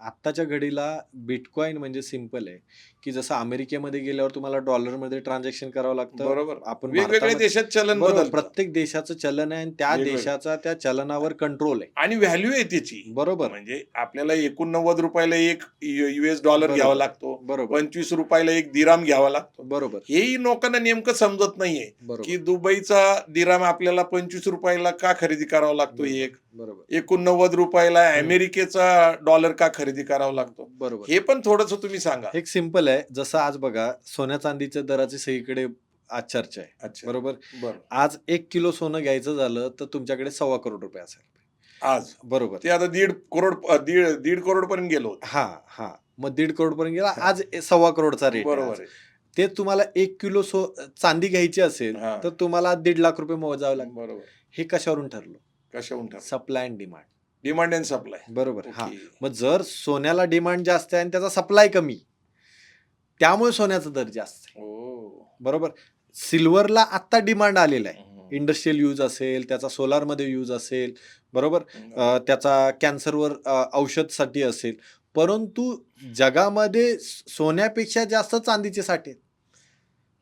आत्ताच्या घडीला बिटकॉइन म्हणजे सिंपल आहे, की जसं अमेरिकेमध्ये गेल्यावर तुम्हाला डॉलरमध्ये ट्रान्झॅक्शन करावं लागतं. बरोबर. आपण वेगवेगळ्या भारतामध्ये देशात चलन बरोबर बदलतं. प्रत्येक देशाचं चलन आहे आणि त्या वेगवेगळं. देशाचा त्या चलनावर कंट्रोल आहे. आणि व्हॅल्यू आहे त्याची. बरोबर. म्हणजे आपल्याला 89 रुपयाला एक US डॉलर बरोबर. घ्यावा लागतो. बरोबर. 25 रुपयाला एक दिराम घ्यावा लागतो. बरोबर. हेही लोकांना नेमकं समजत नाहीये बरोबर. की दुबईचा दिराम आपल्याला 25 रुपयाला का खरेदी करावा लागतो एक. बरोबर. 89 रुपयाला अमेरिकेचा डॉलर का खरेदी करावा लागतो. बरोबर. हे पण थोडंसं तुम्ही सांगा. एक सिंपल आहे. जसं आज बघा सोन्या चांदीच्या दराची सगळीकडे आज चर्चा आहे. अच्छा. बरोबर. बरं. आज 1 किलो सोनं घ्यायचं झालं तर तुमच्याकडे ₹1.25 करोड असेल. आज बरोबर. ते आता दीड करोड पर्यंत गेलो होतो. हा मग 1.5 करोड पर्यंत गेला. आज ₹1.25 करोडचा रेट आहे. बरोबर आहे. ते तुम्हाला 1 किलो चांदी घ्यायची असेल हा. तर तुम्हाला ₹1.5 लाख मोजावे लागतात. बरोबर. हे कशावरून ठरलं? कशाहून ठरलं? Supply and demand. Demand and supply. बरोबर. हा ओके. मग जर सोन्याला डिमांड जास्त आहे आणि त्याचा सप्लाय कमी, त्यामुळे सोन्याचा दर जास्त आहे. ओ. बरोबर. सिल्वरला आत्ता डिमांड आलेला आहे. हम्म. इंडस्ट्रियल यूज असेल, त्याचा सोलारमध्ये यूज असेल, बरोबर. त्याचा कॅन्सरवर औषधसाठी असेल, परंतु जगामध्ये सोन्यापेक्षा जास्त चांदीचे साठे आहेत.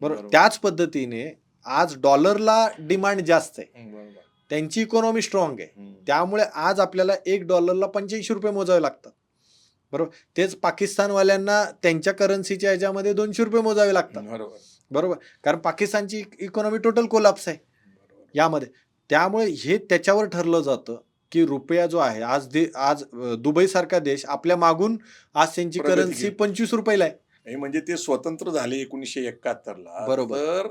बरोबर. त्याच पद्धतीने आज डॉलरला डिमांड जास्त आहे. बरोबर. त्यांची इकॉनॉमी स्ट्रॉंग आहे. हम्म. त्यामुळे आज आपल्याला $1 ₹85 मोजावे लागतात. बरोबर. तेच पाकिस्तानवाल्यांना त्यांच्या करन्सीच्या ह्याच्यामध्ये $200 मोजावे लागतात. बरोबर. बरोबर. कारण पाकिस्तानची इकॉनॉमी टोटल कोलॅप्स आहे यामध्ये. त्यामुळे हे त्याच्यावर ठरलं जातं की रुपया जो आहे आज दुबई सारखा देश आपल्या मागून आज त्यांची प्रगती करन्सी केली. ₹25 आहे. हे म्हणजे ते स्वतंत्र झाले 1971 ला. बरोबर. तर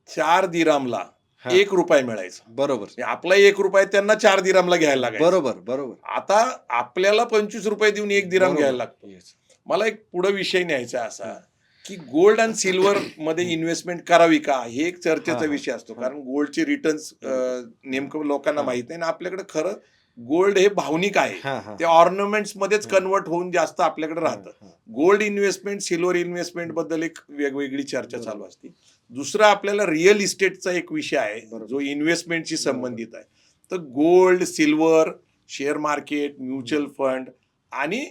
4 दिरामला हा. ₹1 मिळायचा. बरोबर. म्हणजे आपला ₹1 त्यांना 4 दिरामला घ्यायला लागायचा. बरोबर. बरोबर. आता आपल्याला ₹25 देऊन 1 दिराम बरोबर. घ्यायला लागतो. Yes. मला एक पुढे विषय न्यायचा असा की गोल्ड आणि सिल्वर मध्ये इन्व्हेस्टमेंट करावी का, हे एक चर्चेचा हा. विषय असतो. हा. कारण गोल्डचे रिटर्न्स नेमकं लोकांना हा. माहित नाही आणि आपल्याकडे खरं गोल्ड हे भावनिक आहे. हा, हा. ते ऑर्नामेंट्स मध्येच हा. कन्वर्ट होऊन जास्त आपल्याकडे राहतं. हा. गोल्ड इन्व्हेस्टमेंट, सिल्वर इन्व्हेस्टमेंट बद्दल एक वेगवेगळी चर्चा बरोबर. चालू असते. दुसरा आपल्याला रिअल इस्टेटचा एक विषय आहे बरोबर. जो इन्व्हेस्टमेंटशी संबंधित आहे. तर gold, silver, share market, mutual fund आणि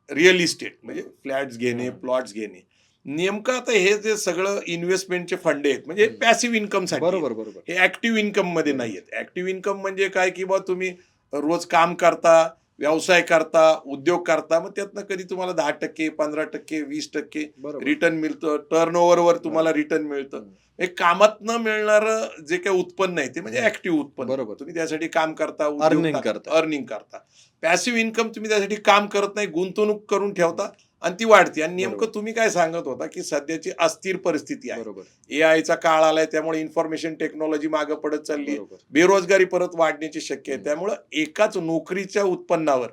रिअल इस्टेट म्हणजे फ्लॅट्स घेणे, प्लॉट्स घेणे. नेमकं आता हे जे सगळं इन्व्हेस्टमेंटचे फंड आहेत म्हणजे पॅसिव्ह इन्कम साठी. बरोबर. बरोबर. हे ऍक्टिव्ह इन्कम मध्ये नाही आहेत. ऍक्टिव्ह इन्कम म्हणजे काय की बा तुम्ही रोज काम करता, व्यवसाय करता, उद्योग करता, मग त्यातनं कधी तुम्हाला 10%, 15%, 20% बरोबर. रिटर्न मिळतं. टर्नओव्हरवर तुम्हाला रिटर्न मिळतं. हे कामातनं मिळणारं जे काही उत्पन्न आहे ते म्हणजे ऍक्टिव्ह उत्पन्न. बरोबर. तुम्ही त्यासाठी काम करता, अर्निंग करता. अर्निंग करता. पॅसिव्ह इन्कम तुम्ही त्यासाठी काम करत नाही, गुंतवणूक करून ठेवता आणि ती वाढते. आणि नेमकं बरोबर. तुम्ही काय सांगत होता की सध्याची अस्थिर परिस्थिती आहे. बरोबर. एआयचा काळ आलाय, त्यामुळे इन्फॉर्मेशन टेक्नॉलॉजी मागे पडत चालली. बरोबर. बेरोजगारी परत वाढण्याची शक्यता आहे. त्यामुळे एकाच नोकरीच्या उत्पन्नावर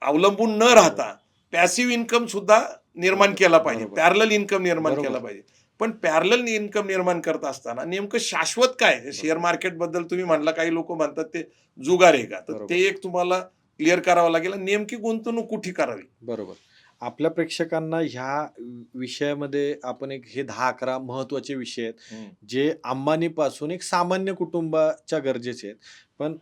अवलंबून न राहता पॅसिव्ह इन्कम सुद्धा निर्माण केला पाहिजे. बरोबर. पॅरलल इन्कम निर्माण बरोबर. केला पाहिजे. पण पॅरलल इन्कम निर्माण करत असताना नेमकं शाश्वत काय? शेअर मार्केट बद्दल तुम्ही म्हणला काही लोक म्हणतात ते जुगार आहे का, तर बरोबर. ते एक तुम्हाला क्लिअर करावं लागेल. नेमकी गुंतवणूक कुठे करावी? बरोबर. आपल्या प्रेक्षकांना ह्या विषयामध्ये आपण हे 10-11 महत्वाचे विषय आहेत जे अंबानीपासून एक सामान्य कुटुंबाच्या गरजेचे आहेत. पण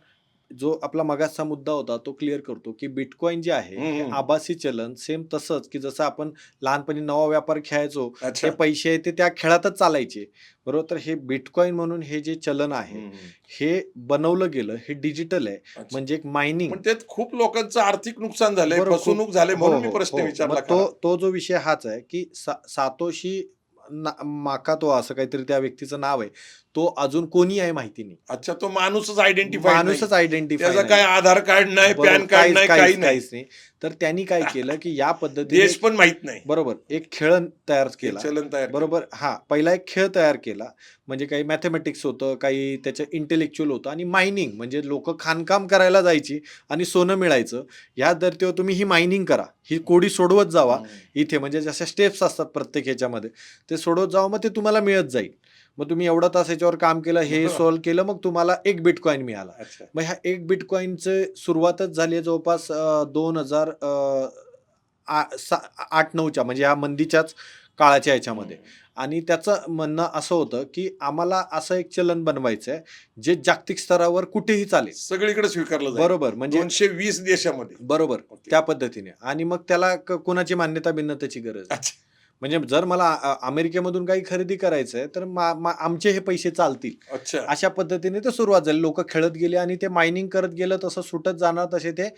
जो आपला मगाचा मुद्दा होता तो क्लिअर करतो की बिटकॉइन जे आहे हे आभासी चलन सेम तसंच की जसं आपण लहानपणी नवा व्यापार खेळायचो, अच्छा. ते पैसे आहे ते त्या खेळातच चालायचे. बरोबर. तर हे बिटकॉइन म्हणून हे जे चलन आहे हे बनवलं गेलं, हे डिजिटल आहे. अच्छा. म्हणजे एक मायनिंग. पण त्यात खूप लोकांचं आर्थिक नुकसान झालंय, बरोबर. फसवणूक झाले, हो, म्हणून मी हो, प्रश्न हो. विचारला. मग तो जो विषय हाच आहे की सातोशी नाकातो असं काहीतरी त्या व्यक्तीचं नाव आहे, तो अजून कोणी आहे माहिती नाही. अच्छा, तो माणूसच आयडेंटिफाय, माणूसच आयडेंटिफाय, त्याचं काय आधार कार्ड नाही, पॅन कार्ड नाही, काही नाही. तर त्यांनी काय केलं की या पद्धतीने देश पण माहित नाही. बरोबर एक खेळ तयार केला. चलन तयार. बरोबर. हा पहिला एक खेळ तयार केला. म्हणजे काही मॅथमॅटिक्स होतं, काही त्याचं इंटेलेक्च्युअल होतं आणि मायनिंग म्हणजे लोक खाणकाम करायला जायची आणि सोनं मिळायचं. या धर्तीवर तुम्ही ही मायनिंग करा, ही कोडी सोडवत जावा इथे, म्हणजे जशा स्टेप्स असतात प्रत्येक ह्याच्यामध्ये ते सोडवत जावं, मग ते तुम्हाला मिळत जाईल. मग तुम्ही एवढा तास याच्यावर काम केलं, हे सॉल्व्ह केलं, मग तुम्हाला 1 बिटकॉइन मिळाला. मग ह्या 1 बिटकॉइनचं सुरुवातच झाली आहे जवळपास 2008-9च्या म्हणजे ह्या मंदीच्याच काळाच्या याच्यामध्ये. आणि त्याचं म्हणणं असं होतं की आम्हाला असं एक चलन बनवायचं आहे जे जागतिक स्तरावर कुठेही चालेल. सगळीकडे स्वीकारलं जाईल बरोबर, म्हणजे 220 देशामध्ये. बरोबर ओके. त्या पद्धतीने. आणि मग त्याला कोणाची मान्यता भिन्नतेची गरज आहे. अच्छा. म्हणजे जर मला अमेरिकेमधून काही खरेदी करायचं आहे तर आमचे हे पैसे चालतील, अच्छा. अशा पद्धतीने ते सुरुवात झाली. लोक खेळत गेले आणि ते मायनिंग करत गेलं, तसं सुटत जाणार तसे ते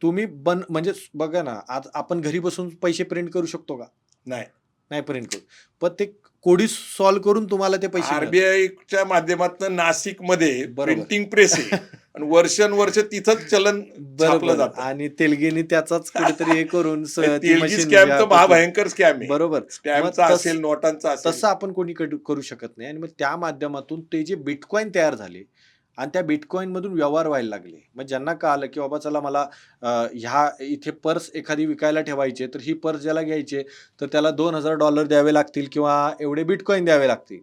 तुम्ही म्हणजे बघा ना, आज आपण घरी बसून पैसे प्रिंट करू शकतो का? नाही. नाही प्रिंट करू. पण ते कोडी सॉल्व्ह करून तुम्हाला ते पैसे मिळतात. आरबीआयच्या माध्यमातून नाशिकमध्ये बरोबर. प्रिंटिंग प्रेस आहे आणि वर्षानुवर्ष तिथंच चलन छापलं बरोबर. जातं. आणि तेलगीने त्याचाच कुठेतरी हे करून ती तेलगी मशीन स्कॅम तर महाभयंकर स्कॅम आहे. बरोबर. स्टॅम्पचा मग असेल, नोटांचा असेल. तसं आपण कोणी करू शकत नाही. आणि मग त्या माध्यमातून ते जे बिटकॉइन तयार झाले आणि त्या बिटकॉइन मधून व्यवहार व्हायला लागले. मग ज्यांना कळालं की बाबा चला मला ह्या इथे पर्स एखादी विकायला ठेवायची, तर ही पर्स ज्याला घ्यायची तर त्याला $2000 द्यावे लागतील किंवा एवढे बिटकॉइन द्यावे लागतील.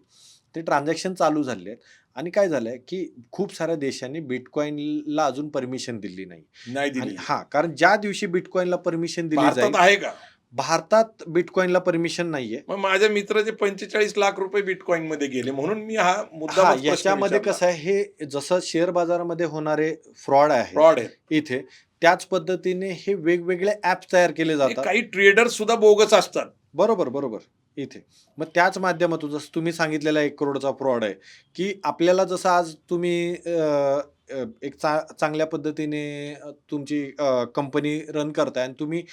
ते ट्रान्झॅक्शन चालू झाले आहेत. आणि काय झालंय की खूप साऱ्या देशांनी बिटकॉइनला अजून परमिशन दिली नाही. नाही आणि दिली. कारण ज्या दिवशी बिटकॉइनला परमिशन दिली भारतात जाईल, आहे का? भारतात बिटकॉइनला परमिशन नाहीये. मग माझ्या मित्राचे 45 लाख रुपये बिटकॉइन मध्ये गेले, म्हणून मी हा मुद्दा याच्यामध्ये कसं आहे, हे जसं शेअर बाजारामध्ये होणारे फ्रॉड आहे फ्रॉड आहे. इथे, त्याच पद्धतीने हे वेगवेगळे ऍप तयार केले जातात. काही ट्रेडर सुद्धा बोगस असतात. बरोबर इथे. मग त्याच माध्यमातून जसं तुम्ही सांगितलेला 1 करोडचा फ्रॉड आहे की आपल्याला जसं आज तुम्ही एक चांगल्या पद्धतीने तुमची कंपनी रन करताय आणि तुम्ही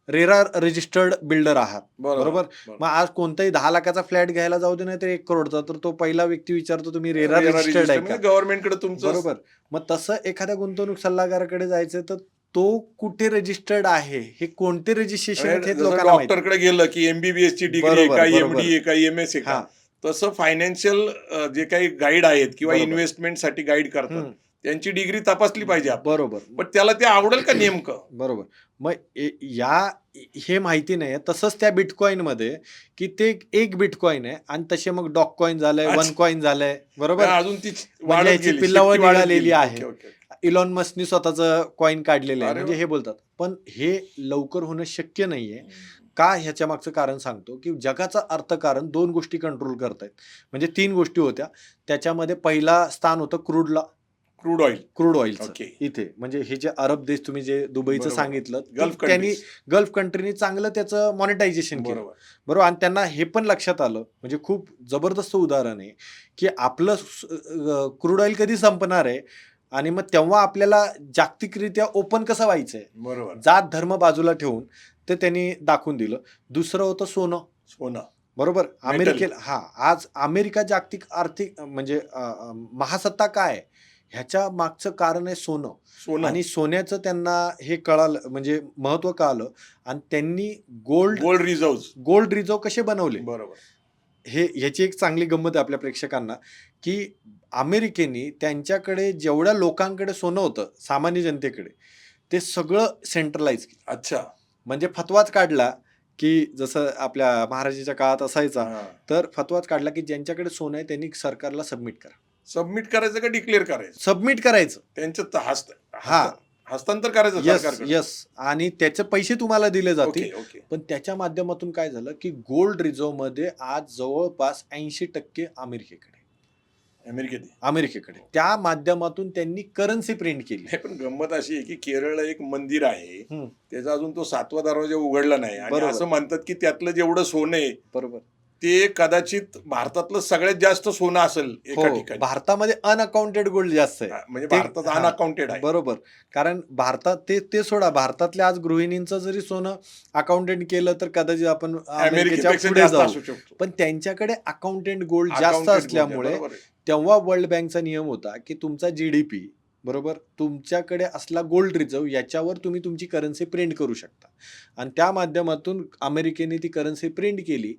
रेरा रजिस्टर्ड बिल्डर आहात, बरोबर. मग आज कोणताही 10 लाखाचा फ्लॅट घ्यायला जाऊ दे, नाही तर 1 करोडचा, तर तो पहिला व्यक्ती विचारतो तुम्ही रेरा रजिस्टर्ड आहे का? गव्हर्नमेंटकडे तुमचं. बरोबर. मग तसं एखाद्या गुंतवणूक सल्लागाराकडे जायचं तर तो कुठे रजिस्टर्ड आहे, हे कोणते रजिस्ट्रेशन आहेत हे लोकांना माहिती. डॉक्टरकडे गेलं की एमबीबीएस ची डिग्री आहे का, एमडी आहे का, एमएस आहे का, तसं फायनान्शियल जे काही गाईड आहेत किंवा इन्व्हेस्टमेंटसाठी गाईड करतात त्यांची डिग्री तपासली पाहिजे आपण. बरोबर. पण त्याला ते आवडेल का नेमकं? बरोबर. मग हे माहिती नाही. तसंच त्या बिटकॉइन मध्ये की ते एक बिटकॉइन आहे आणि तसे मग डॉग कॉइन झालंय, वन कॉइन झालंय, बरोबर. अजून ती म्हणजे याची पिल्लावळ निघालेली आहे. इलॉन मस्कनी स्वतःचं कॉइन काढलेलं आहे. म्हणजे हे बोलतात. पण हे लवकर होणं शक्य नाहीये. का? ह्याच्या मागचं कारण सांगतो की जगाचं अर्थकारण 2 गोष्टी कंट्रोल करतायत. म्हणजे 3 गोष्टी होत्या. त्याच्यामध्ये पहिला स्थान होतं क्रूड ऑइलचं इथे. म्हणजे हे जे अरब देश, तुम्ही जे दुबईचं सांगितलं, त्यांनी गल्फ कंट्रीनी चांगलं त्याचं मॉनिटायझेशन केलं, बरोबर. आणि त्यांना हे पण लक्षात आलं, म्हणजे खूप जबरदस्त उदाहरण आहे की आपलं क्रूड ऑइल कधी संपणार आहे आणि मग तेव्हा आपल्याला जागतिकरित्या ओपन कसं व्हायचंय, बरोबर. जात धर्म बाजूला ठेवून ते त्यांनी दाखवून दिलं. दुसरं होतं सोनं, बरोबर. अमेरिकेला आज अमेरिका जागतिक आर्थिक म्हणजे महासत्ता काय, ह्याच्या मागचं कारण आहे सोनं. आणि सोन्याचं त्यांना हे कळालं, म्हणजे महत्व कळालं, आणि त्यांनी गोल्ड रिझर्व कसे बनवले, बरोबर. ह्याची एक चांगली गंमत आहे आपल्या प्रेक्षकांना की अमेरिकेने त्यांच्याकडे जेवढ्या लोकांकडे सोनं होतं, सामान्य जनतेकडे, ते सगळं सेंट्रलाइज केलं. अच्छा. म्हणजे फतवाच काढला की जसं आपल्या महाराजांच्या काळात असायचा, तर फतवाच काढला की ज्यांच्याकडे सोनं आहे त्यांनी सरकारला सबमिट करायचं का डिक्लेअर करायचं? सबमिट करायचं, त्यांचं हस्तांतर करायचं. यस. आणि त्याचे पैसे तुम्हाला दिले जातील. पण त्याच्या माध्यमातून काय झालं की गोल्ड रिझर्व मध्ये आज जवळपास 80% अमेरिकेकडे. त्या माध्यमातून त्यांनी करन्सी प्रिंट केली. पण गंमत अशी आहे की केरळला एक मंदिर आहे, त्याचा अजून तो 7वा दरवाजा उघडला नाही, आणि असं म्हणतात की त्यातलं जेवढं सोनं आहे, बरोबर, ते कदाचित भारतातलं सगळ्यात जास्त सोनं असेल एका ठिकाणी. भारतामध्ये अनअकाउंटेड गोल्ड जास्त आहे, म्हणजे भारतात अनअकाउंटेड आहे. बरोबर. कारण भारतात ते सोडा, भारतातल्या आज गृहिणींचं जरी सोनं अकाउंटेड केलं तर कदाचित आपण अमेरिकेच्या पुढे जाऊ. पण त्यांच्याकडे अकाउंटेड गोल्ड जास्त असल्यामुळे तेव्हा वर्ल्ड बँकचा नियम होता की तुमचा GDP, बरोबर, तुमच्याकडे असला गोल्ड रिझर्व, याच्यावर तुम्ही तुमची करन्सी प्रिंट करू शकता. आणि त्या माध्यमातून अमेरिकेने ती करन्सी प्रिंट केली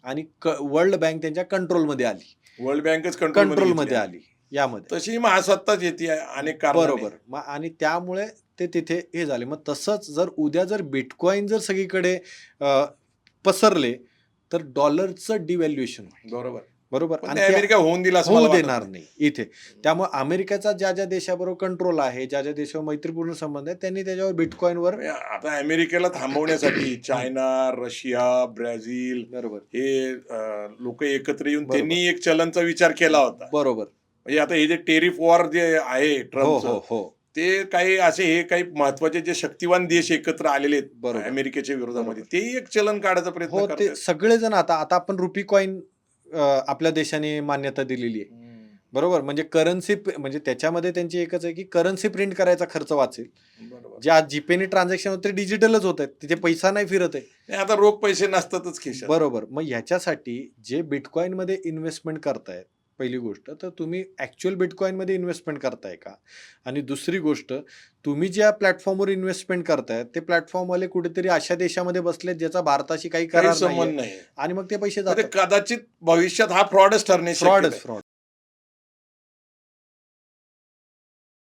आणि वर्ल्ड बँक त्यांच्या कंट्रोलमध्ये आली. वर्ल्ड बँकच कंट्रोलमध्ये आली. यामध्ये तशी महासत्ताच येते अनेक कारणाने. बरोबर. आणि त्यामुळे ते तिथे हे झाले. मग तसंच जर बिटकॉइन जर सगळीकडे पसरले तर डॉलरचं डिव्हॅल्युएशन होईल. बरोबर. बरोबर. पण आणि ते ते अमेरिका होऊन दिला असं मला होऊ वाटत देणार नाही. नाही इथे. त्यामुळे अमेरिकेचा ज्या ज्या देशाबरोबर कंट्रोल आहे, ज्या ज्या देशावर मैत्रीपूर्ण संबंध आहेत, त्यांनी त्याच्यावर बिटकॉईनवर म्हणजे आता अमेरिकेला थांबवण्यासाठी चायना, रशिया, ब्राझील बरोबर, हे लोक एकत्र येऊन बरोबर. त्यांनी एक चलनचा विचार केला होता. बरोबर. म्हणजे आता हे जे टेरिफ वॉर जे आहे हो, ट्रम्पचं, हो, हो. ते काही असे हे काही महत्वाचे जे शक्तिवान देश एकत्र आलेले आहेत बरोबर, अमेरिकेच्या विरोधामध्ये, बरोबर. तेही एक चलन काढायचा प्रयत्न हो, ते करतात. सगळेजण आता आता आपण रुपी कॉइन आपल्या देशाने मान्यता दिलेली आहे. बरोबर. म्हणजे करन्सी म्हणजे त्याच्यामध्ये त्यांची एकच आहे, की करन्सी प्रिंट करायचा खर्च वाचेल. बरोबर. जे आज जीपेने ट्रान्झॅक्शन होते डिजिटलच होत आहेत. तिथे पैसा नाही फिरत आहे. नाही, आता रोख पैसे नसतातच खिशात. बरोबर. मग ह्याच्यासाठी जे बिटकॉईनमध्ये इन्व्हेस्टमेंट करतायत, पहिली गोष्ट तर तुम्ही ॲक्चुअल बिटकॉईनमध्ये इन्व्हेस्टमेंट करताय का? आणि दुसरी गोष्ट, तुम्ही ज्या प्लॅटफॉर्मवर इन्व्हेस्टमेंट करताय, ते प्लॅटफॉर्मवाले कुठेतरी अशा देशामध्ये बसलेत ज्याचा भारताशी काही काही करार संबंध नाहीये नाही. आणि मग ते पैसे मग ते जातात. कदाचित भविष्यात हा फ्रॉडच ठरण्याची शक्यता फ्रॉडच आहे. फ्रॉड.